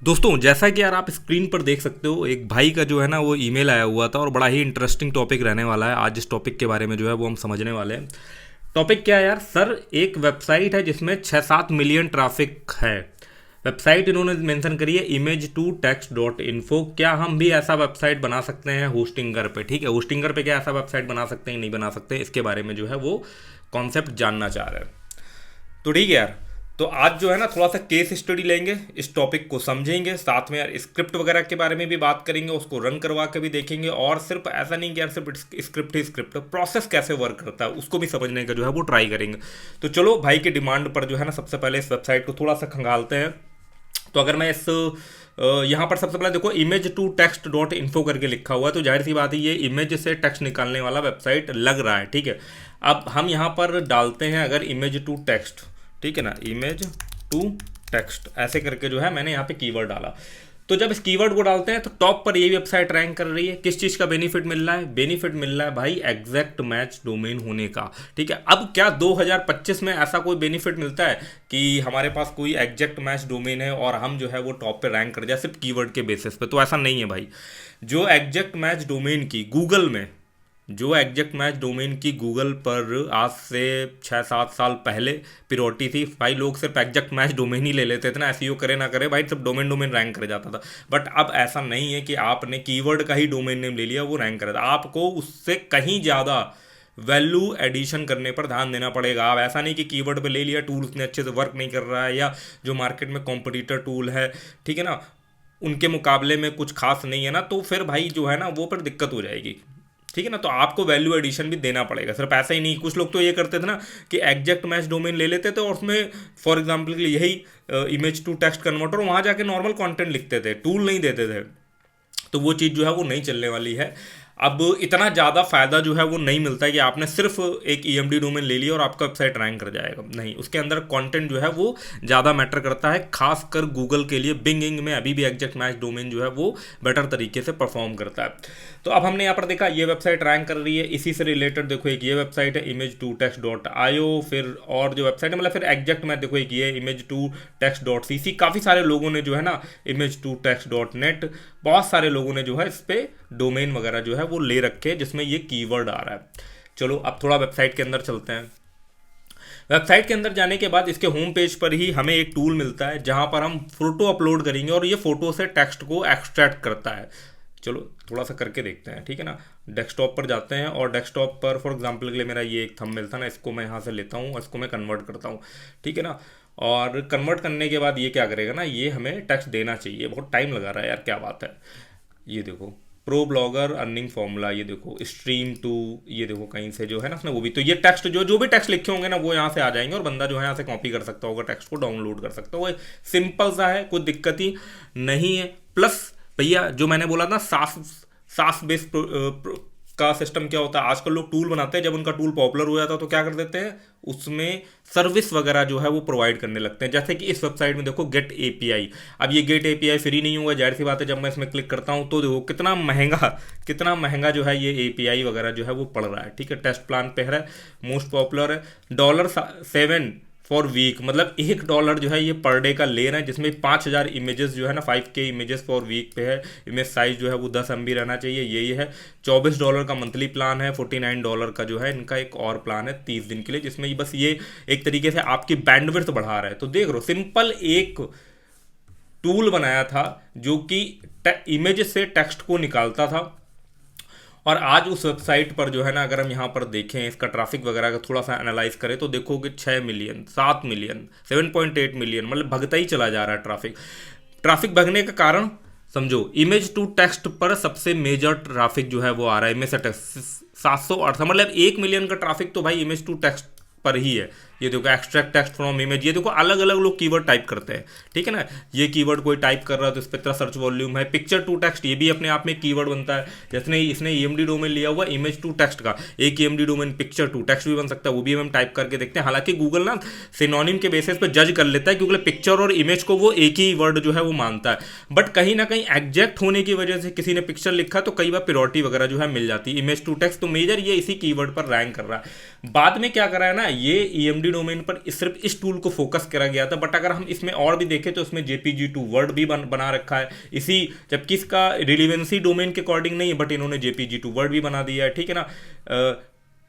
दोस्तों जैसा कि यार आप स्क्रीन पर देख सकते हो, एक भाई का जो है ना वो ईमेल आया हुआ था और बड़ा ही इंटरेस्टिंग टॉपिक रहने वाला है। आज इस टॉपिक के बारे में जो है वो हम समझने वाले हैं। टॉपिक क्या है यार सर? एक वेबसाइट है जिसमें 6-7 मिलियन ट्रैफिक है। वेबसाइट इन्होंने मेंशन करी है image2text.info। क्या हम भी ऐसा वेबसाइट बना सकते हैं होस्टिंगर पे? ठीक है, होस्टिंगर पे क्या ऐसा वेबसाइट बना सकते हैं नहीं बना सकते, इसके बारे में जो है वो कॉन्सेप्ट जानना चाह रहे हैं। तो ठीक है यार, तो आज जो है ना थोड़ा सा केस स्टडी लेंगे, इस टॉपिक को समझेंगे, साथ में यार स्क्रिप्ट वगैरह के बारे में भी बात करेंगे, उसको रन करवा के भी देखेंगे। और सिर्फ ऐसा नहीं कि यार सिर्फ स्क्रिप्ट ही स्क्रिप्ट, प्रोसेस कैसे वर्क करता है उसको भी समझने का जो है वो ट्राई करेंगे। तो चलो भाई की डिमांड पर जो है ना सबसे पहले इस वेबसाइट को थोड़ा सा खंगालते हैं। तो अगर मैं इस यहाँ पर सबसे पहले देखो image2text.info करके लिखा हुआ है, तो जाहिर सी बात है ये इमेज से टेक्स्ट निकालने वाला वेबसाइट लग रहा है। ठीक है, अब हम यहाँ पर डालते हैं अगर इमेज टू टेक्स्ट, ठीक है ना, इमेज टू टेक्स्ट ऐसे करके जो है मैंने यहाँ पे कीवर्ड डाला। तो जब इस कीवर्ड को डालते हैं तो टॉप पर ये वेबसाइट रैंक कर रही है। किस चीज़ का बेनिफिट मिल रहा है? बेनिफिट मिल रहा है भाई एग्जैक्ट मैच डोमेन होने का। ठीक है, अब क्या 2025 में ऐसा कोई बेनिफिट मिलता है कि हमारे पास कोई एग्जैक्ट मैच डोमेन है और हम जो है वो टॉप पे रैंक कर जाए सिर्फ कीवर्ड के बेसिस पे? तो ऐसा नहीं है भाई। जो एग्जैक्ट मैच डोमेन की गूगल में जो एग्जैक्ट मैच डोमेन की गूगल पर आज से 6-7 साल पहले प्रियोरिटी थी भाई, लोग सिर्फ एग्जैक्ट मैच डोमेन ही ले लेते थे ना, एसईओ करे ना करे भाई सिर्फ डोमेन डोमेन रैंक कर जाता था। बट अब ऐसा नहीं है कि आपने कीवर्ड का ही डोमेन नेम ले लिया वो रैंक करेगा, आपको उससे कहीं ज़्यादा वैल्यू एडिशन करने पर ध्यान देना पड़ेगा। आप ऐसा नहीं कि कीवर्ड पे ले लिया, टूल उतने अच्छे से वर्क नहीं कर रहा है, या जो मार्केट में कॉम्पिटिटर टूल है, ठीक है ना, उनके मुकाबले में कुछ खास नहीं है ना, तो फिर भाई जो है ना वो पर दिक्कत हो जाएगी। ठीक है ना, तो आपको वैल्यू एडिशन भी देना पड़ेगा, सिर्फ ऐसा ही नहीं। कुछ लोग तो ये करते थे ना कि एग्जैक्ट मैच डोमेन ले लेते थे और उसमें फॉर एग्जांपल के लिए यही इमेज टू टेक्स्ट कन्वर्टर, वहाँ जाके नॉर्मल कंटेंट लिखते थे, टूल नहीं देते थे। तो वो चीज़ जो है वो नहीं चलने वाली है। अब इतना ज़्यादा फ़ायदा जो है वो नहीं मिलता है कि आपने सिर्फ एक ईएमडी डोमेन ले लिया और आपका वेबसाइट रैंक कर जाएगा, नहीं। उसके अंदर कंटेंट जो है वो ज़्यादा मैटर करता है, खासकर गूगल के लिए। बिंगिंग में अभी भी एग्जैक्ट मैच डोमेन जो है वो बेटर तरीके से परफॉर्म करता है। तो अब हमने यहाँ पर देखा ये वेबसाइट रैंक कर रही है। इसी से रिलेटेड देखो एक ये वेबसाइट है image2text.io, फिर और जो वेबसाइट है मतलब फिर एग्जैक्ट मैच देखो एक ये image2text.cc। काफ़ी सारे लोगों ने जो है ना image2text.net, बहुत सारे लोगों ने जो है इस पे डोमेन वगैरह जो है वो ले रखे हैं जिसमें ये कीवर्ड आ रहा है। चलो अब थोड़ा वेबसाइट के अंदर चलते हैं। वेबसाइट के अंदर जाने के बाद इसके होम पेज पर ही हमें एक टूल मिलता है जहां पर हम फोटो अपलोड करेंगे और ये फोटो से टेक्स्ट को एक्सट्रैक्ट करता है। चलो थोड़ा सा करके देखते हैं, ठीक है ना। डेस्कटॉप पर जाते हैं और डेस्कटॉप पर फॉर एग्जांपल के लिए मेरा ये एक थंबनेल था ना, इसको मैं यहाँ से लेता हूँ और इसको मैं कन्वर्ट करता हूँ, ठीक है ना। और कन्वर्ट करने के बाद ये क्या करेगा ना, ये हमें टेक्स्ट देना चाहिए। बहुत टाइम लगा रहा है यार, क्या बात है। ये देखो प्रो ब्लॉगर अर्निंग फॉर्मूला, ये देखो स्ट्रीम टू, ये देखो कहीं से जो है ना उसने वो भी, तो ये टेक्स्ट जो जो भी टेक्स्ट लिखे होंगे ना वो यहाँ से आ जाएंगे और बंदा जो है यहाँ से कॉपी कर सकता होगा, टेक्स्ट को डाउनलोड कर सकता होगा। सिंपल सा है, कोई दिक्कत ही नहीं है। प्लस भैया जो मैंने बोला ना सास सास बेस का सिस्टम क्या होता है, आजकल लोग टूल बनाते हैं, जब उनका टूल पॉपुलर हो जाता है तो क्या कर देते हैं उसमें सर्विस वगैरह जो है वो प्रोवाइड करने लगते हैं। जैसे कि इस वेबसाइट में देखो गेट एपीआई। अब ये गेट एपीआई फ्री नहीं हुआ, जाहिर सी बात है। जब मैं इसमें क्लिक करता हूँ तो देखो कितना महंगा जो है ये एपीआई वगैरह जो है वो पड़ रहा है। ठीक है, टेस्ट प्लान पे है, मोस्ट पॉपुलर है, $7 फॉर वीक, मतलब $1 जो है ये पर डे का ले रहे हैं, जिसमें 5000 इमेजेस जो है ना 5K इमेजेस फॉर वीक पे है। इमेज साइज जो है वो 10 MB रहना चाहिए, यही है। $24 का मंथली प्लान है, $49 का जो है इनका एक और प्लान है 30 दिन के लिए, जिसमें बस ये एक तरीके से आपकी बैंडविड्थ बढ़ा रहा है। तो देख लो सिंपल एक टूल बनाया था जो कि इमेज से टेक्स्ट को निकालता था। और आज उस वेबसाइट पर जो है ना अगर हम यहाँ पर देखें इसका ट्रैफिक वगैरह का थोड़ा सा एनालाइज करें तो देखो कि 6 मिलियन, 7 मिलियन, 7.8 मिलियन, मतलब भगता ही चला जा रहा है ट्रैफिक। ट्रैफिक भगने का कारण समझो, इमेज टू टेक्स्ट पर सबसे मेजर ट्रैफिक जो है वो आ रहा है इमेज से टेक्स्ट 708, मतलब 1 मिलियन का ट्रैफिक तो भाई इमेज टू टेक्स्ट पर ही है। ये देखो एक्सट्रैक्ट टेक्स्ट फ्रॉम इमेज, ये देखो अलग अलग लोग कीवर्ड टाइप करते हैं, ठीक है ना। ये कीवर्ड कोई टाइप कर रहा है तो इस पर इतना सर्च वॉल्यूम है। पिक्चर टू टेक्स्ट ये भी अपने आप में कीवर्ड बनता है, जैसे इसने ईएमडी डोमेन लिया हुआ इमेज टू टेक्स्ट का, एक EMD domain picture to text भी बन सकता है, वो भी हम टाइप करके देखते हैं। हालांकि गूगल ना सिनोनिम के बेसिस पे जज कर लेता है क्योंकि पिक्चर और इमेज को वो एक ही वर्ड जो है वो मानता है, बट कहीं ना कहीं एग्जैक्ट होने की वजह से किसी ने पिक्चर लिखा तो कई बार प्रायोरिटी वगैरह जो है मिल जाती है। इमेज टू टेक्स्ट तो मेजर ये इसी कीवर्ड पर रैंक कर रहा है। बाद में क्या करा है ना, ये ईएमडी ईएमडी डोमेन पर सिर्फ इस टूल को फोकस करा गया था, बट अगर हम इसमें और भी देखें तो इसमें JPG2 वर्ड भी बना रखा है इसी, जबकि इसका रिलीवेंसी डोमेन के अकॉर्डिंग नहीं है, बट इन्होंने JPG2 वर्ड भी बना दिया है, ठीक है ना।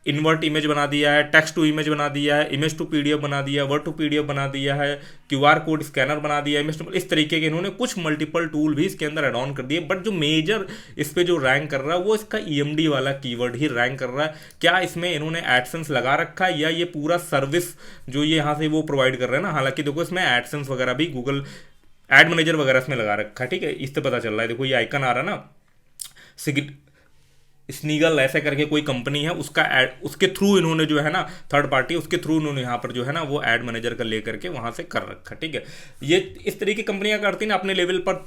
इन्वर्ट इमेज बना दिया है, टेक्स्ट टू इमेज बना दिया है, इमेज टू पीडीएफ बना दिया है, वर्ड टू पीडीएफ बना दिया है, क्यूआर कोड स्कैनर बना दिया है, इस तरीके के इन्होंने कुछ मल्टीपल टूल भी इसके अंदर एड ऑन कर दिए। बट जो मेजर इस पे जो रैंक कर रहा है वो इसका ईएमडी वाला कीवर्ड ही रैंक कर रहा है। क्या इसमें इन्होंने एडसेंस लगा रखा है या ये पूरा सर्विस जो ये यहाँ से वो प्रोवाइड कर रहे हैं ना, हालांकि देखो इसमें एडसेंस वगैरह भी गूगल एड मैनेजर वगैरह इसमें लगा रखा है, ठीक है, इससे पता चल रहा है। देखो ये आइकन आ रहा है ना, स्नीगल ऐसे करके कोई कंपनी है, उसका एड, उसके थ्रू इन्होंने जो है ना, थर्ड पार्टी उसके थ्रू इन्होंने यहाँ पर जो है ना वो एड मैनेजर का लेकर के वहाँ से कर रखा, ठीक है। ये इस तरीके की कंपनियाँ करती हैं ना, अपने लेवल पर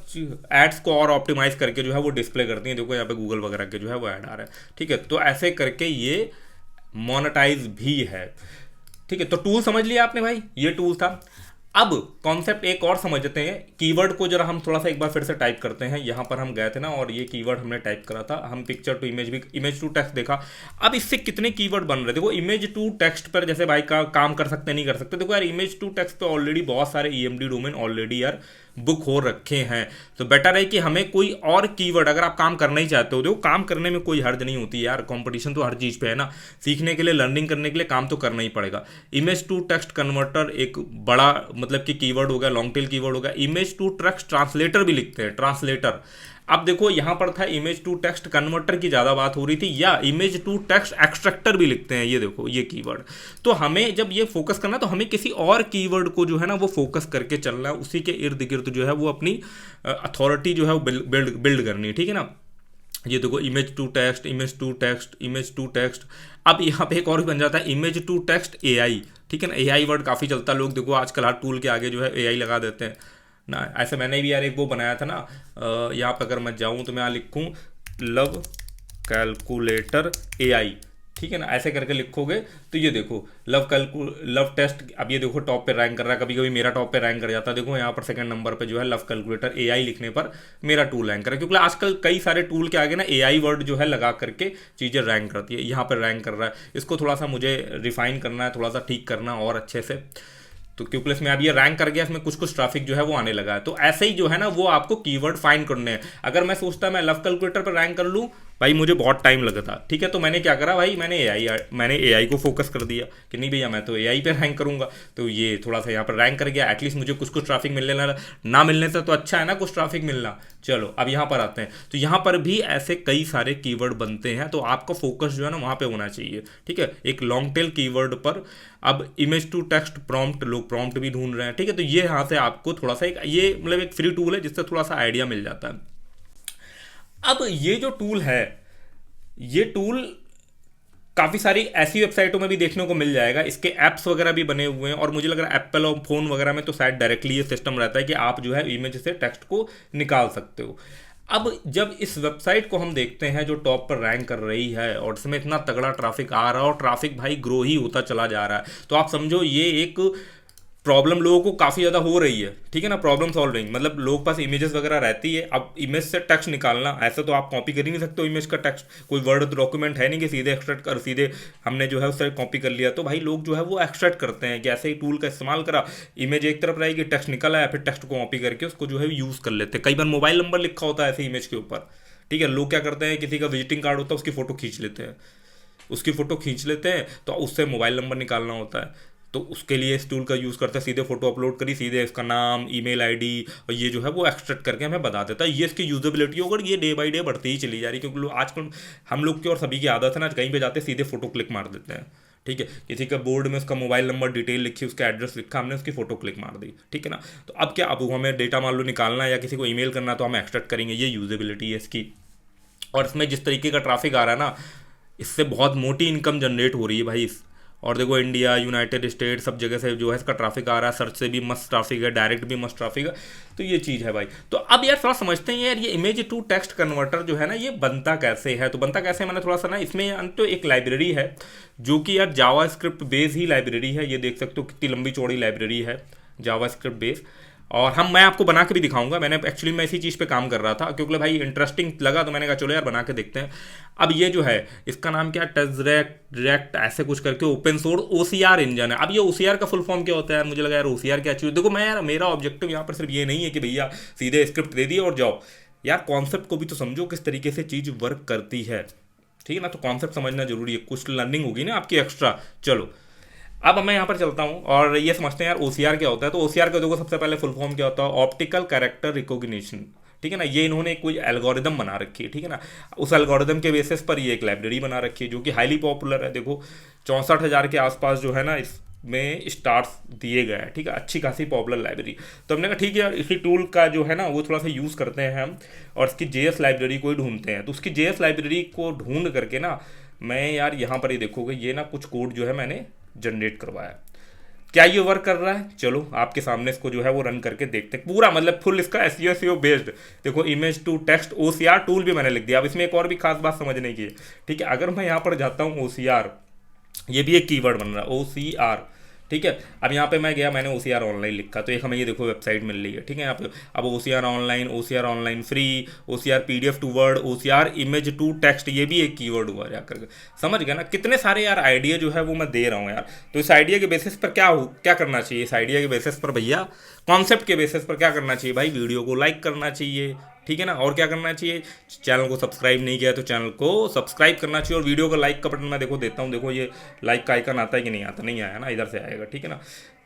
एड्स को और ऑप्टिमाइज करके जो है वो डिस्प्ले करती हैं। देखो यहाँ पे गूगल वगैरह के जो है वो ऐड आ रहा है, ठीक है। तो ऐसे करके ये मोनेटाइज भी है, ठीक है। तो टूल समझ लिया आपने भाई, ये टूल था। अब कॉन्सेप्ट एक और समझते हैं, कीवर्ड को जरा हम थोड़ा सा एक बार फिर से टाइप करते हैं। यहाँ पर हम गए थे ना और ये कीवर्ड हमने टाइप करा था, हम पिक्चर टू इमेज भी, इमेज टू टेक्स्ट देखा। अब इससे कितने कीवर्ड बन रहे थे। देखो इमेज टू टेक्स्ट पर जैसे भाई का काम कर सकते नहीं कर सकते, देखो यार इमेज टू टेक्स्ट पे ऑलरेडी बहुत सारे ईएमडी डोमेन ऑलरेडी यार बुक हो रखे हैं। तो बेटर है कि हमें कोई और कीवर्ड, अगर आप काम करना ही चाहते हो, देखो काम करने में कोई हर्ज नहीं होती यार, कंपटीशन तो हर चीज़ पे है ना, सीखने के लिए, लर्निंग करने के लिए काम तो करना ही पड़ेगा। इमेज टू टेक्स्ट कन्वर्टर एक बड़ा मतलब कि कीवर्ड हो गया, लॉन्ग टेल कीवर्ड हो गया। इमेज टू टेक्स्ट ट्रांसलेटर भी लिखते हैं, ट्रांसलेटर। अब देखो यहाँ पर था इमेज टू टेक्स्ट कन्वर्टर की ज़्यादा बात हो रही थी, या इमेज टू टेक्स्ट एक्सट्रैक्टर भी लिखते हैं, ये देखो ये कीवर्ड। तो हमें जब ये फोकस करना तो हमें किसी और कीवर्ड को जो है ना वो फोकस करके चलना है, उसी के इर्द गिर्द जो है वो अपनी अथॉरिटी जो है वो बिल्ड करनी है, ठीक है ना। ये देखो image to text, image to text, image to text. अब यहाँ पे एक और भी बन जाता है इमेज टू टेक्स्ट एआई, ठीक है ना। एआई वर्ड काफ़ी चलता है, लोग देखो आजकल हर टूल के आगे जो है एआई लगा देते हैं ना। ऐसे मैंने भी यार एक वो बनाया था ना, यहाँ पर अगर मैं जाऊँ तो मैं यहाँ लिखूँ लव कैलकुलेटर एआई, ठीक है ना। ऐसे करके लिखोगे तो ये देखो लव टेस्ट, अब ये देखो टॉप पे रैंक कर रहा है, कभी कभी मेरा टॉप पे रैंक कर जाता है। देखो यहाँ पर सेकंड नंबर पे जो है लव कैलकुलेटर एआई लिखने पर मेरा टूल रैंक कर रहा है, क्योंकि आजकल कई सारे टूल के आगे ना एआई वर्ड जो है लगा करके चीज़ें रैंक करती है। यहाँ पर रैंक कर रहा है, इसको थोड़ा सा मुझे रिफाइन करना है, थोड़ा सा ठीक करना और अच्छे से। तो क्योंकि इसमें अब ये रैंक कर गया, इसमें कुछ कुछ ट्रैफिक जो है वो आने लगा है। तो ऐसे ही जो है ना वो आपको कीवर्ड फाइंड करने हैं। अगर मैं सोचता मैं लव कैलकुलेटर पर रैंक कर लूँ, भाई मुझे बहुत टाइम लगता, ठीक है। तो मैंने क्या करा भाई, मैंने एआई को फोकस कर दिया कि नहीं भैया मैं तो एआई पे रैंक करूंगा। तो ये थोड़ा सा यहाँ पर रैंक कर गया, एटलीस्ट मुझे कुछ कुछ ट्रैफिक मिलने लगा, ना मिलने से तो अच्छा है ना कुछ ट्रैफिक मिलना। चलो अब यहाँ पर आते हैं, तो यहाँ पर भी ऐसे कई सारे कीवर्ड बनते हैं, तो आपका फोकस जो है ना वहाँ पे होना चाहिए, ठीक है, एक लॉन्ग टेल कीवर्ड पर। अब इमेज टू टेक्स्ट प्रॉम्प्ट, लोग प्रॉम्प्ट भी ढूंढ रहे हैं, ठीक है। तो ये यहाँ से आपको थोड़ा सा ये मतलब एक फ्री टूल है जिससे थोड़ा सा आइडिया मिल जाता है। अब ये जो टूल है, ये टूल काफ़ी सारी ऐसी वेबसाइटों में भी देखने को मिल जाएगा, इसके ऐप्स वगैरह भी बने हुए हैं। और मुझे लग रहा है एप्पल और फोन वगैरह में तो शायद डायरेक्टली ये सिस्टम रहता है कि आप जो है इमेज से टेक्स्ट को निकाल सकते हो। अब जब इस वेबसाइट को हम देखते हैं जो टॉप पर रैंक कर रही है और इसमें इतना तगड़ा ट्रैफिक आ रहा है और ट्रैफिक भाई ग्रो ही होता चला जा रहा है, तो आप समझो ये एक प्रॉब्लम लोगों को काफ़ी ज़्यादा हो रही है, ठीक है ना। प्रॉब्लम सॉल्विंग मतलब लोगों के पास इमेजेस वगैरह रहती है, अब इमेज से टेक्स्ट निकालना, ऐसे तो आप कॉपी कर ही नहीं सकते हो इमेज का टेक्स्ट, कोई वर्ड डॉक्यूमेंट है नहीं कि सीधे एक्सट्रैक्ट कर, सीधे हमने जो है उससे कॉपी कर लिया। तो भाई लोग जो है वो एक्सट्रैक्ट करते हैं कि ऐसे ही टूल का इस्तेमाल करा, इमेज एक तरफ रहेगी, टेक्स्ट निकल आया, फिर टेक्स्ट को कॉपी करके उसको जो है यूज़ कर लेते हैं। कई बार मोबाइल नंबर लिखा होता है ऐसे इमेज के ऊपर, ठीक है। लोग क्या करते हैं, किसी का विजिटिंग कार्ड होता है उसकी फ़ोटो खींच लेते हैं, तो उससे मोबाइल नंबर निकालना होता है। तो उसके लिए इस टूल का यूज़ करते हैं, सीधे फोटो अपलोड करी, सीधे इसका नाम, ईमेल आईडी और ये जो है वो एक्सट्रैक्ट करके हमें बता देता है। ये इसकी यूजेबिलिटी होगी, ये डे बाई डे बढ़ती ही चली जा रही है, क्योंकि आजकल हम लोग की और सभी की आदत है ना, कहीं पे जाते सीधे फोटो क्लिक मार देते हैं, ठीक है। किसी का बोर्ड में उसका मोबाइल नंबर डिटेल लिखी, उसका एड्रेस लिखा, हमने उसकी फोटो क्लिक मार दी, ठीक है ना। तो अब क्या, अब हमें डेटा मान लो निकालना है या किसी को ईमेल करना, तो हम एक्सट्रैक्ट करेंगे, ये यूजेबिलिटी है इसकी। और इसमें जिस तरीके का ट्रैफिक आ रहा है ना, इससे बहुत मोटी इनकम जनरेट हो रही है भाई। और देखो इंडिया, यूनाइटेड स्टेट, सब जगह से जो है इसका ट्रैफिक आ रहा है, सर्च से भी मस्त ट्रैफिक है, डायरेक्ट भी मस्त ट्रैफिक है। तो ये चीज़ है भाई। तो अब यार थोड़ा समझते हैं यार ये इमेज टू टेक्स्ट कन्वर्टर जो है ना ये बनता कैसे है। तो बनता कैसे, मैंने थोड़ा सा ना इसमें तो एक लाइब्रेरी है जो कि यार जावा स्क्रिप्ट बेस ही लाइब्रेरी है। ये देख सकते हो कितनी लंबी चौड़ी लाइब्रेरी है जावा स्क्रिप्ट बेस। और मैं आपको बना के भी दिखाऊंगा। मैंने एक्चुअली मैं इसी चीज़ पे काम कर रहा था क्योंकि भाई इंटरेस्टिंग लगा तो मैंने कहा चलो यार बना के देखते हैं। अब ये जो है इसका नाम क्या, टेजरेक्ट ऐसे कुछ करके ओपन सोर्स OCR इंजन है। अब ये OCR का फुल फॉर्म क्या होता है यार, मुझे लगा यार OCR क्या चीज़। देखो मैं यार, मेरा ऑब्जेक्टिव यहाँ पर सिर्फ ये नहीं है कि भैया सीधे स्क्रिप्ट दे दी और जाओ, यार कॉन्सेप्ट को भी तो समझो किस तरीके से चीज़ वर्क करती है, ठीक है ना। तो कॉन्सेप्ट समझना जरूरी है, कुछ लर्निंग होगी ना आपकी एक्स्ट्रा। चलो अब मैं यहाँ पर चलता हूँ और ये समझते हैं यार OCR क्या होता है। तो OCR का देखो सबसे पहले फुल फॉर्म क्या होता है, ऑप्टिकल कैरेक्टर रिकॉग्निशन, ठीक है ना। ये इन्होंने कोई एल्गोरिदम बना रखी है, ठीक है ना। उस एल्गोरिदम के बेसिस पर ये एक लाइब्रेरी बना रखी है जो कि हाईली पॉपुलर है। देखो 64,000 के आसपास जो है ना इसमें स्टार्स दिए गए हैं, ठीक है, अच्छी खासी पॉपुलर लाइब्रेरी। तो हमने कहा ठीक है यार इसी टूल का जो है ना वो थोड़ा सा यूज़ करते हैं हम, और इसकी JS लाइब्रेरी को ही ढूंढते हैं। तो उसकी JS लाइब्रेरी को ढूंढ करके ना मैं यार यहाँ पर ही देखोगे ये ना कुछ कोड जो है मैंने जनरेट करवाया। क्या ये वर्क कर रहा है, चलो आपके सामने इसको जो है वो रन करके देखते हैं पूरा, मतलब फुल इसका SEO बेस्ड। देखो image to text OCR tool भी मैंने लिख दिया। अब इसमें एक और भी खास बात समझने की है, ठीक है। अगर मैं यहाँ पर जाता हूँ OCR, ये भी एक कीवर्ड बन रहा है OCR, ठीक है। अब यहाँ पे मैं गया, मैंने OCR ऑनलाइन लिखा तो एक हमें ये देखो वेबसाइट मिल रही है, ठीक है। यहाँ पे अब OCR online free, OCR PDF to word, OCR image to text, ये भी एक कीवर्ड हुआ जाकर, समझ गया ना। कितने सारे यार आइडिया जो है वो मैं दे रहा हूँ यार। तो इस आइडिया के बेसिस पर क्या करना चाहिए, इस आइडिया के बेसिस पर भैया, कॉन्सेप्ट के बेसिस पर क्या करना चाहिए भाई, वीडियो को लाइक करना चाहिए, ठीक है ना। और क्या करना चाहिए, चैनल को सब्सक्राइब नहीं किया तो चैनल को सब्सक्राइब करना चाहिए, और वीडियो का लाइक का बटन मैं देखो देता हूँ। देखो ये लाइक का आइकन आता है कि नहीं आता, नहीं आया ना, इधर से आएगा, ठीक है ना।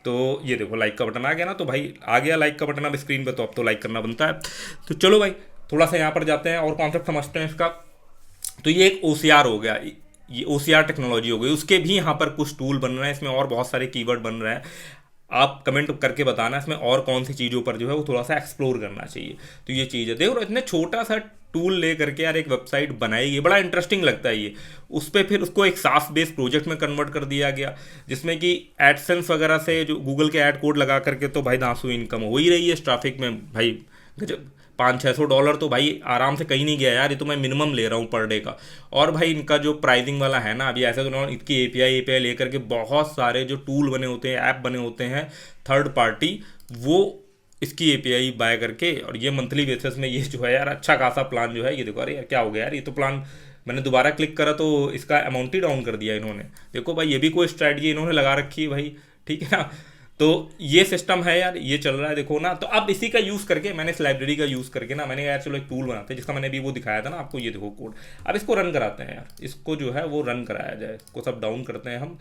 तो ये देखो लाइक का बटन आ गया ना, तो भाई आ गया लाइक का बटन अब स्क्रीन पे, तो अब तो लाइक करना बनता है। तो चलो भाई थोड़ा सा यहाँ पर जाते हैं और कॉन्सेप्ट समझते हैं इसका। तो ये एक OCR हो गया, ये OCR टेक्नोलॉजी हो गई। उसके भी यहाँ पर कुछ टूल बन रहे हैं, इसमें और बहुत सारे कीवर्ड बन रहे हैं। आप कमेंट करके बताना इसमें और कौन सी चीज़ों पर जो है वो थोड़ा सा एक्सप्लोर करना चाहिए। तो ये चीज़ है, देखो इतने छोटा सा टूल ले करके यार एक वेबसाइट बनाई गई, बड़ा इंटरेस्टिंग लगता है ये। उस पर फिर उसको एक SaaS बेस्ड प्रोजेक्ट में कन्वर्ट कर दिया गया, जिसमें कि एडसेंस वगैरह से जो गूगल के ऐड कोड लगा करके तो भाई दांसू इनकम हो ही रही है इस ट्रैफिक में भाई। गजब, $500-600 तो भाई आराम से कहीं नहीं गया यार, ये तो मैं मिनिमम ले रहा हूँ पर डे का। और भाई इनका जो प्राइसिंग वाला है ना, अभी ऐसे तो ना, इनकी API लेकर के बहुत सारे जो टूल बने होते हैं, ऐप बने होते हैं थर्ड पार्टी, वो इसकी API बाय करके, और ये मंथली बेसिस में ये जो है यार अच्छा खासा प्लान जो है, ये देखो अरे यार क्या हो गया यार, ये तो प्लान मैंने दोबारा क्लिक करा तो इसका अमाउंट ही डाउन कर दिया इन्होंने। देखो भाई ये भी कोई स्ट्रैटेजी इन्होंने लगा रखी है भाई, ठीक है ना। तो ये सिस्टम है यार, ये चल रहा है देखो ना। तो अब इसी का यूज़ करके मैंने इस लाइब्रेरी का यूज़ करके ना, मैंने यार चलो एक टूल बनाते हैं जिसका मैंने अभी वो दिखाया था ना आपको, ये देखो कोड। अब इसको रन कराते हैं यार, इसको जो है वो रन कराया जाए, इसको सब डाउन करते हैं हम।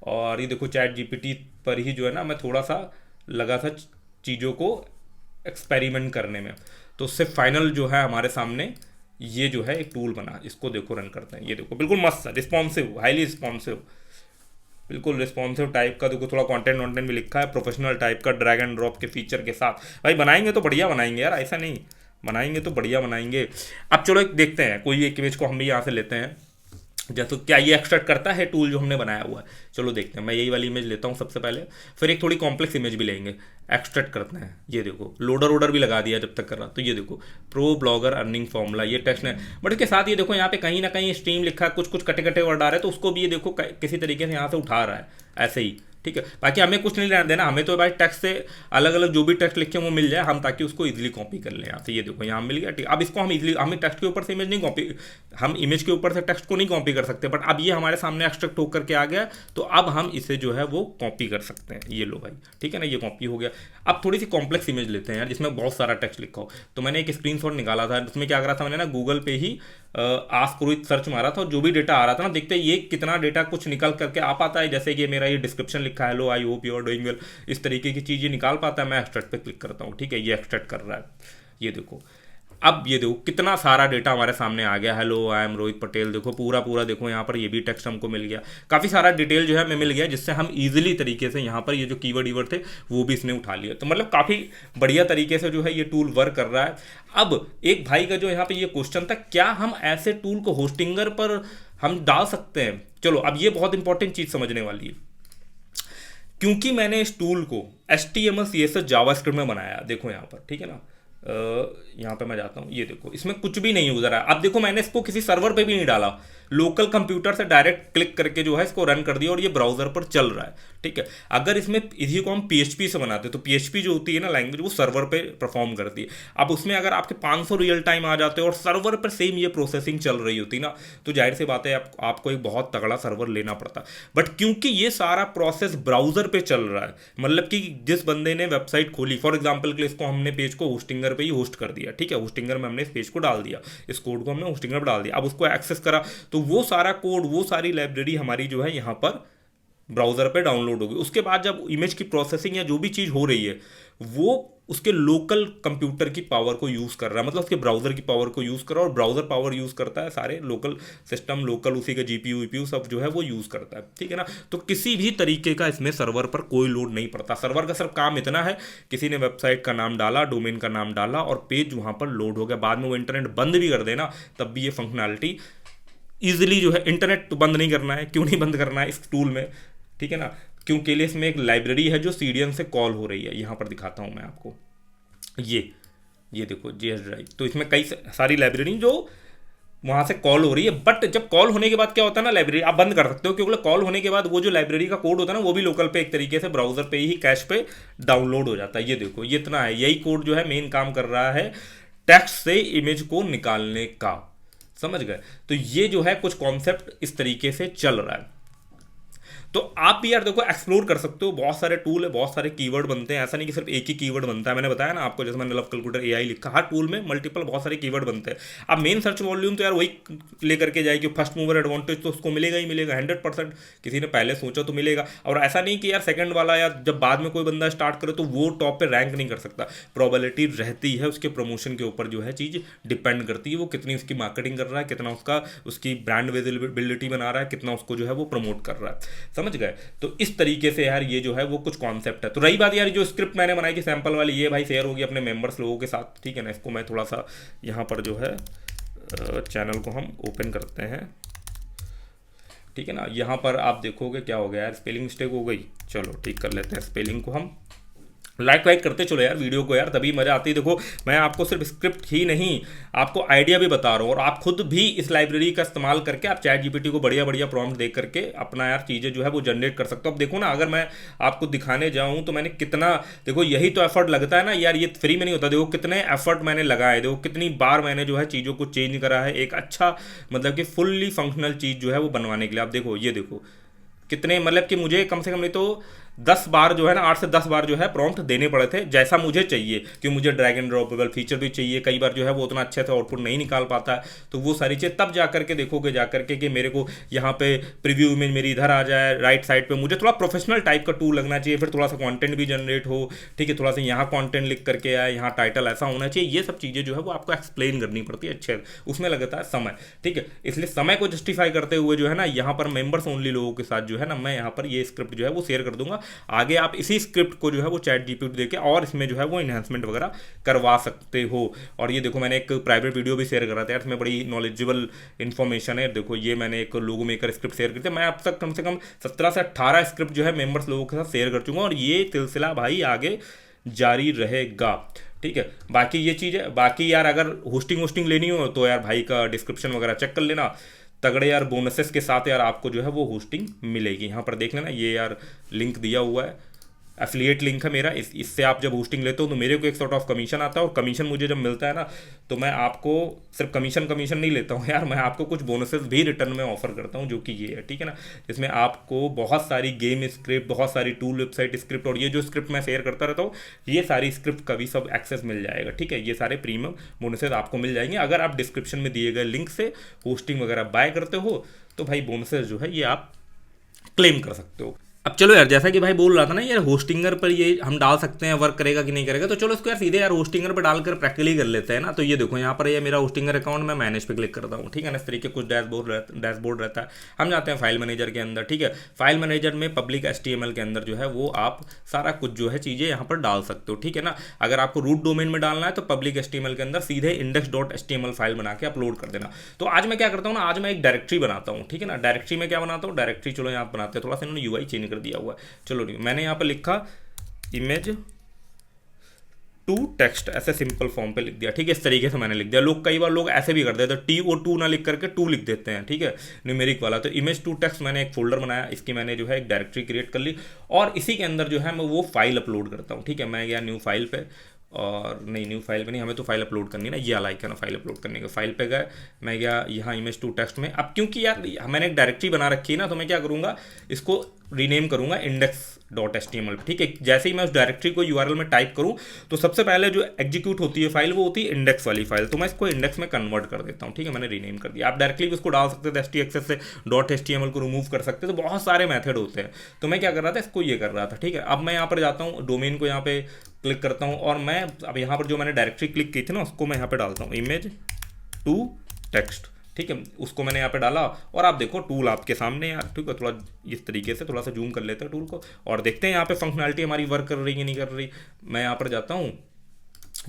और ये देखो ChatGPT पर ही जो है ना मैं थोड़ा सा लगा था चीज़ों को एक्सपेरिमेंट करने में। तो उससे फाइनल जो है हमारे सामने ये जो है एक टूल बना, इसको देखो रन करते हैं। ये देखो बिल्कुल मस्त है, रिस्पॉन्सिव, हाईली रिस्पॉन्सिव, बिल्कुल रिस्पॉन्सिव टाइप का। देखो थोड़ा कंटेंट भी लिखा है, प्रोफेशनल टाइप का, ड्रैग एंड ड्रॉप के फीचर के साथ। भाई बनाएंगे तो बढ़िया बनाएंगे यार, ऐसा नहीं, बनाएंगे तो बढ़िया बनाएंगे। अब चलो एक देखते हैं, कोई एक इमेज को हम भी यहाँ से लेते हैं। जैसे क्या ये एक्सट्रैक्ट करता है टूल जो हमने बनाया हुआ है, चलो देखते हैं। मैं यही वाली इमेज लेता हूँ सबसे पहले, फिर एक थोड़ी कॉम्प्लेक्स इमेज भी लेंगे, एक्सट्रैक्ट करते हैं। ये देखो लोडर भी लगा दिया जब तक कर रहा। तो ये देखो प्रो ब्लॉगर अर्निंग फॉर्मूला, ये टेक्स्ट है, बट इसके साथ ये देखो यहाँ पे कहीं ना कहीं स्ट्रीम लिखा है, कुछ कटे कटे वर्ड आ रहे हैं, तो उसको भी ये देखो किसी तरीके से यहाँ से उठा रहा है ऐसे ही, ठीक है। बाकी हमें कुछ नहीं लेना देना, हमें तो भाई टेक्स्ट से अलग अलग जो भी टेक्स्ट लिखे वो मिल जाए हम, ताकि उसको इजीली कॉपी कर लें यहाँ से। ये देखो यहाँ मिल गया, ठीक। अब इसको हम इजीली, हमें टेक्स्ट के ऊपर से इमेज नहीं कॉपी, हम इमेज के ऊपर से टेक्स्ट को नहीं कॉपी कर सकते, बट अब ये हमारे सामने एक्सट्रैक्ट होकर के आ गया, तो अब हम इसे जो है वो कॉपी कर सकते हैं। ये लो भाई, ठीक है ना, ये कॉपी हो गया। अब थोड़ी सी कॉम्प्लेक्स इमेज लेते हैं यार जिसमें बहुत सारा टेक्स्ट लिखा हो। तो मैंने एक स्क्रीनशॉट निकाला था, उसमें क्या करा था मैंने ना, गूगल पे ही आस्क करो सर्च मारा था, और जो भी डेटा आ रहा था ना, देखते ये कितना डेटा कुछ निकल करके आ पाता है। जैसे कि मेरा ये डिस्क्रिप्शन लिखा है, लो I hope you are doing well, इस तरीके की चीज़ ये निकाल पाता है। मैं एक्सट्रैक्ट पे क्लिक करता हूँ, ठीक है, ये एक्सट्रैक्ट कर रहा है। ये देखो अब ये देखो कितना सारा डेटा हमारे सामने आ गया। Hello I am Rohit Patel, देखो पूरा देखो यहाँ पर ये भी टेक्स्ट हमको मिल गया, काफ़ी सारा डिटेल जो है हमें मिल गया, जिससे हम इजीली तरीके से यहाँ पर ये जो कीवर्ड थे वो भी इसने उठा लिया। तो मतलब काफ़ी बढ़िया तरीके से जो है ये टूल वर्क कर रहा है। अब एक भाई का जो यहाँ पर ये क्वेश्चन था, क्या हम ऐसे टूल को होस्टिंगर पर हम डाल सकते हैं। चलो अब ये बहुत इंपॉर्टेंट चीज़ समझने वाली है, क्योंकि मैंने इस टूल को HTML CSS जावास्क्रिप्ट में बनाया, देखो यहाँ पर, ठीक है ना। यहाँ पे मैं जाता हूँ, ये देखो इसमें कुछ भी नहीं गुजरा है। अब देखो मैंने इसको किसी सर्वर पे भी नहीं डाला, लोकल कंप्यूटर से डायरेक्ट क्लिक करके जो है इसको रन कर दिया और ये ब्राउजर पर चल रहा है, ठीक है। अगर इसमें इसी को हम पीएचपी से बनाते तो पीएचपी जो होती है ना लैंग्वेज, वो सर्वर पे परफॉर्म करती है। अब उसमें अगर आपके 500 रियल टाइम आ जाते और सर्वर पर सेम ये प्रोसेसिंग चल रही होती ना, तो जाहिर सी बात है आपको एक बहुत तगड़ा सर्वर लेना पड़ता। बट क्योंकि ये सारा प्रोसेस ब्राउजर पे चल रहा है, मतलब कि जिस बंदे ने वेबसाइट खोली, फॉर एग्जाम्पल के लिए इसको हमने पेज को होस्टिंगर पे ही होस्ट कर दिया, ठीक है, होस्टिंगर में हमने इस पेज को डाल दिया, इस कोड को हमने होस्टिंगर पर डाल दिया, अब उसको एक्सेस करा तो वो सारा कोड, वो सारी लाइब्रेरी हमारी जो है यहाँ पर ब्राउजर पे डाउनलोड होगी। उसके बाद जब इमेज की प्रोसेसिंग या जो भी चीज़ हो रही है वो उसके लोकल कंप्यूटर की पावर को यूज़ कर रहा है, मतलब उसके ब्राउज़र की पावर को यूज़ कर रहा है, और ब्राउज़र पावर यूज़ करता है सारे लोकल सिस्टम, लोकल उसी के जीपीयू वीपीयू सब जो है वो यूज़ करता है, ठीक है ना। तो किसी भी तरीके का इसमें सर्वर पर कोई लोड नहीं पड़ता। सर्वर का सिर्फ काम इतना है, किसी ने वेबसाइट का नाम डाला, डोमेन का नाम डाला और पेज वहाँ पर लोड हो गया। बाद में वो इंटरनेट बंद भी कर देना तब भी ये फंक्शनैलिटी ईजिली जो है, इंटरनेट तो बंद नहीं करना है, क्यों नहीं बंद करना है इस टूल में, ठीक है ना, क्योंकि लिए इसमें एक लाइब्रेरी है जो सीडीएन से कॉल हो रही है। यहाँ पर दिखाता हूँ मैं आपको, ये देखो जेएस ड्राइव, तो इसमें कई सारी लाइब्रेरी जो वहाँ से कॉल हो रही है। बट जब कॉल होने के बाद क्या होता है ना, लाइब्रेरी आप बंद कर सकते हो, क्योंकि कॉल होने के बाद वो जो लाइब्रेरी का कोड होता है ना, वो भी लोकल पे एक तरीके से ब्राउजर पे ही कैश पे डाउनलोड हो जाता है। ये देखो ये इतना है, यही कोड जो है मेन काम कर रहा है टेक्स्ट से इमेज को निकालने का, समझ गए। तो ये जो है कुछ कॉन्सेप्ट इस तरीके से चल रहा है। तो आप भी यार देखो एक्सप्लोर कर सकते हो, बहुत सारे टूल है, बहुत सारे कीवर्ड बनते हैं, ऐसा नहीं कि सिर्फ एक ही कीवर्ड बनता है। मैंने बताया ना आपको, जैसे मैंने लव कैलकुलेटर एआई लिखा, हर टूल में मल्टीपल बहुत सारे कीवर्ड बनते हैं। अब मेन सर्च वॉल्यूम तो यार वही लेकर के जाएगी, फर्स्ट मूवर एडवांटेज तो उसको मिलेगा ही मिलेगा 100%, किसी ने पहले सोचा तो मिलेगा। और ऐसा नहीं कि यार सेकंड वाला या जब बाद में कोई बंदा स्टार्ट करे तो वो टॉप पे रैंक नहीं कर सकता, प्रोबेबिलिटी रहती है, उसके प्रमोशन के ऊपर जो है चीज़ डिपेंड करती है, वो कितनी उसकी मार्केटिंग कर रहा है, कितना उसकी ब्रांड विजिबिलिटी बना रहा है, कितना उसको जो है वो प्रमोट कर रहा है, समझ गए। तो इस तरीके से यार ये जो है वो कुछ कॉन्सेप्ट है। तो रही बात यार जो स्क्रिप्ट मैंने बनाई थी सैंपल वाली, ये भाई शेयर होगी अपने मेंबर्स लोगों के साथ, ठीक है ना। इसको मैं थोड़ा सा यहाँ पर जो है चैनल को हम ओपन करते हैं, ठीक है ना। यहाँ पर आप देखोगे क्या हो गया यार, स्पेलिंग मिस्टेक हो गई, चलो ठीक कर लेते हैं स्पेलिंग को हम। लाइक वाइक करते चलो यार वीडियो को यार, तभी मज़ा आती है। देखो मैं आपको सिर्फ स्क्रिप्ट ही नहीं, आपको आइडिया भी बता रहा हूँ, और आप खुद भी इस लाइब्रेरी का इस्तेमाल करके आप चैट जीपीटी को बढ़िया बढ़िया प्रॉम्प्ट दे करके अपना यार चीज़ें जो है वो जनरेट कर सकते हो। अब देखो ना, अगर मैं आपको दिखाने जाऊँ तो मैंने कितना, देखो यही तो एफर्ट लगता है ना यार, ये फ्री में नहीं होता। देखो कितने एफर्ट मैंने लगाए, देखो कितनी बार मैंने जो है चीज़ों को चेंज करा है एक अच्छा, मतलब कि फुल्ली फंक्शनल चीज़ जो है वो बनवाने के लिए। आप देखो ये देखो कितने, मतलब कि मुझे कम से कम नहीं तो 10 बार जो है ना, 8 से 10 बार जो है प्रॉम्प्ट देने पड़े थे, जैसा मुझे चाहिए, कि मुझे ड्रैग एंड ड्रॉपेबल फीचर भी चाहिए। कई बार जो है वो उतना अच्छे से आउटपुट नहीं निकाल पाता है, तो वो सारी चीज़ तब जा करके देखोगे जा करके कि मेरे को यहाँ पे प्रीव्यू इमेज मेरी इधर आ जाए राइट साइड पे। मुझे थोड़ा प्रोफेशनल टाइप का टूल लगना चाहिए, फिर थोड़ा सा कंटेंट भी जनरेट हो, ठीक है, थोड़ा सा यहाँ कंटेंट लिख करके आए, यहाँ टाइटल ऐसा होना चाहिए। ये सब चीज़ें जो है वो आपको एक्सप्लेन करनी पड़ती है अच्छे, उसमें लगता है समय, ठीक है। इसलिए समय को जस्टिफाई करते हुए जो है ना, यहाँ पर मेंबर्स ओनली लोगों के साथ जो है ना, मैं यहाँ पर ये स्क्रिप्ट जो है वो शेयर कर दूंगा। आगे आप इसी स्क्रिप्ट को जो है वो चैट जीपीटी देके और इसमें जो है वो इन्हांसमेंट वगैरह करवा सकते हो। और ये देखो मैंने एक प्राइवेट वीडियो भी शेयर करा था यार, इसमें बड़ी नॉलेजेबल इन्फॉर्मेशन है। देखो ये मैंने एक लोगो मेकर स्क्रिप्ट शेयर की थी, मैं अब तक कम से कम 17 से 18 स्क्रिप्ट जो है मेंबर्स लोगों के साथ शेयर कर चुका हूँ, और ये सिलसिला भाई आगे जारी रहेगा, ठीक है। बाकी ये चीज़ है, बाकी यार अगर होस्टिंग लेनी हो तो यार भाई का डिस्क्रिप्शन वगैरह चेक कर लेना, तगड़े यार बोनसेस के साथ यार आपको जो है वो होस्टिंग मिलेगी। यहाँ पर देख लेना, ये यार लिंक दिया हुआ है, एफिलिएट लिंक है मेरा, इससे आप जब होस्टिंग लेते हो तो मेरे को एक सॉर्ट ऑफ कमीशन आता है, और कमीशन मुझे जब मिलता है ना तो मैं आपको सिर्फ कमीशन नहीं लेता हूँ यार, मैं आपको कुछ बोनसेस भी रिटर्न में ऑफर करता हूँ, जो कि ये है, ठीक है ना। जिसमें आपको बहुत सारी गेम स्क्रिप्ट, बहुत सारी टूल वेबसाइट स्क्रिप्ट, और ये जो स्क्रिप्ट मैं शेयर करता रहता हूँ, ये सारी स्क्रिप्ट का भी सब एक्सेस मिल जाएगा, ठीक है। ये सारे प्रीमियम बोनसेस आपको मिल जाएंगे अगर आप डिस्क्रिप्शन में दिए गए लिंक से होस्टिंग वगैरह बाय करते हो, तो भाई बोनसेस जो है ये आप क्लेम कर सकते हो। अब चलो यार, जैसा कि भाई बोल रहा था ना यार, होस्टिंगर पर ये हम डाल सकते हैं, वर्क करेगा कि नहीं करेगा, तो चलो इसको यार सीधे यार होस्टिंगर पर डालकर प्रैक्टिकली कर लेते हैं ना। तो ये देखो यहाँ पर ये मेरा होस्टिंगर अकाउंट, मैं मैनेज पे क्लिक करता हूँ, ठीक है ना। इस तरीके कुछ डैशबोर्ड रहता है, हम जाते हैं फाइल मैनेजर के अंदर, ठीक है। फाइल मैनेजर में पब्लिक HTML के अंदर जो है वो आप सारा कुछ जो है चीज़ें यहाँ पर डाल सकते हो, ठीक है ना। अगर आपको रूट डोमेन में डालना है तो पब्लिक HTML के अंदर सीधे index.html फाइल बना के अपलोड कर देना। तो आज मैं क्या करता हूँ ना, आज मैं एक डायरेक्टरी बनाता हूँ, ठीक है ना। डायरेक्टरी में क्या बनाता हूँ, डायरेक्टरी चलो यहाँ बनाते हैं, थोड़ा सा इन्होंने UI चेंज कर दिया हुआ है। चलो मैंने यहाँ पर लिखा image टू टेक्स्ट ऐसे सिंपल फॉर्म पे लिख दिया, ठीक है, इस तरीके से मैंने लिख दिया। लोग कई बार लोग ऐसे भी कर देते हैं, टी ओ टू ना लिख करके टू लिख देते हैं, ठीक है, न्यूमेरिक वाला। तो इमेज टू टेक्स्ट मैंने एक फोल्डर बनाया, इसकी मैंने जो है एक डायरेक्टरी क्रिएट कर ली और इसी के अंदर जो है मैं वो फाइल अपलोड करता हूँ, ठीक है। मैं गया न्यू फाइल पे, और नहीं न्यू फाइल पे नहीं, हमें तो फाइल अपलोड करनी है ना, ये लाइक है ना फाइल अपलोड करने का। फाइल पे गए, मैं गया यहाँ इमेज टू टेक्स्ट में। अब क्योंकि यार मैंने एक डायरेक्टरी बना रखी है ना, तो मैं क्या करूँगा, इसको रीनेम करूँगा index.html, ठीक है। जैसे ही मैं उस डायरेक्टरी को यूआरएल में टाइप करूँ तो सबसे पहले जो एग्जीक्यूट होती है फाइल वो होती है इंडेक्स वाली फाइल, तो मैं इसको इंडेक्स में कन्वर्ट कर देता हूँ, ठीक है। मैंने रीनेम कर दिया। आप डायरेक्टली भी इसको डाल सकते थे htaccess से .html को रिमूव कर सकते, तो बहुत सारे मेथड होते हैं। तो मैं क्या कर रहा था, इसको ये कर रहा था, ठीक है। अब मैं यहाँ पर जाता हूँ, डोमेन को यहाँ पे क्लिक करता हूँ और मैं अब यहाँ पर जो मैंने डायरेक्टरी क्लिक की थी ना उसको मैं यहाँ पे डालता हूँ, इमेज टू टेक्स्ट, ठीक है। उसको मैंने यहाँ पे डाला और आप देखो टूल आपके सामने यार, ठीक है। थोड़ा इस तरीके से थोड़ा सा जूम कर लेते हैं टूल को और देखते हैं यहाँ पे फंक्शनैलिटी हमारी वर्क कर रही है नहीं कर रही। मैं यहाँ पर जाता हूँ,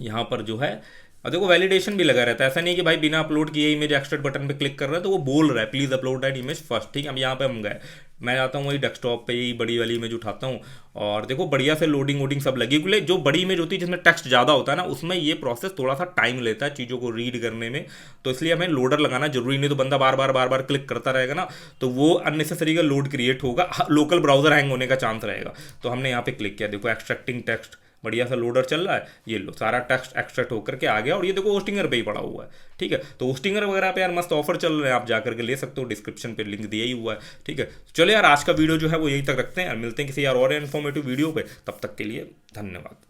यहाँ पर जो है और देखो वैलिडेशन भी लगा रहता है, ऐसा नहीं कि भाई बिना अपलोड किए इमेज एक्सट्रैक्ट बटन पे क्लिक कर रहा है तो वो बोल रहा है please upload that image first, ठीक है। अब यहाँ पे हम गए, मैं जाता हूँ वही डेस्कटॉप पे ही बड़ी वाली इमेज उठाता हूँ और देखो बढ़िया से लोडिंग वोडिंग सब लगी हुई। जो बड़ी इमेज होती है जिसमें टेक्स्ट ज़्यादा होता है ना, उसमें ये प्रोसेस थोड़ा सा टाइम लेता है चीज़ों को रीड करने में, तो इसलिए हमें लोडर लगाना जरूरी नहीं, तो बंदा बार बार क्लिक करता रहेगा ना तो वो अननेसेसरी का लोड क्रिएट होगा, लोकल ब्राउजर हैंग होने का चांस रहेगा। तो हमने यहाँ पे क्लिक किया, देखो एक्सट्रैक्टिंग टेक्स्ट, बढ़िया सा लोडर चल रहा है, ये लो सारा टेक्स्ट एक्सट्रैक्ट होकर के आ गया और ये देखो होस्टिंगर पे ही पड़ा हुआ है, ठीक है। तो होस्टिंगर वगैरह पे यार मस्त ऑफर चल रहे हैं, आप जाकर के ले सकते हो, डिस्क्रिप्शन पे लिंक दिया ही हुआ है, ठीक है। चलो यार आज का वीडियो जो है वो यहीं तक रखते हैं यार, मिलते हैं किसी यार और इन्फॉर्मेटिव वीडियो पे, तब तक के लिए धन्यवाद।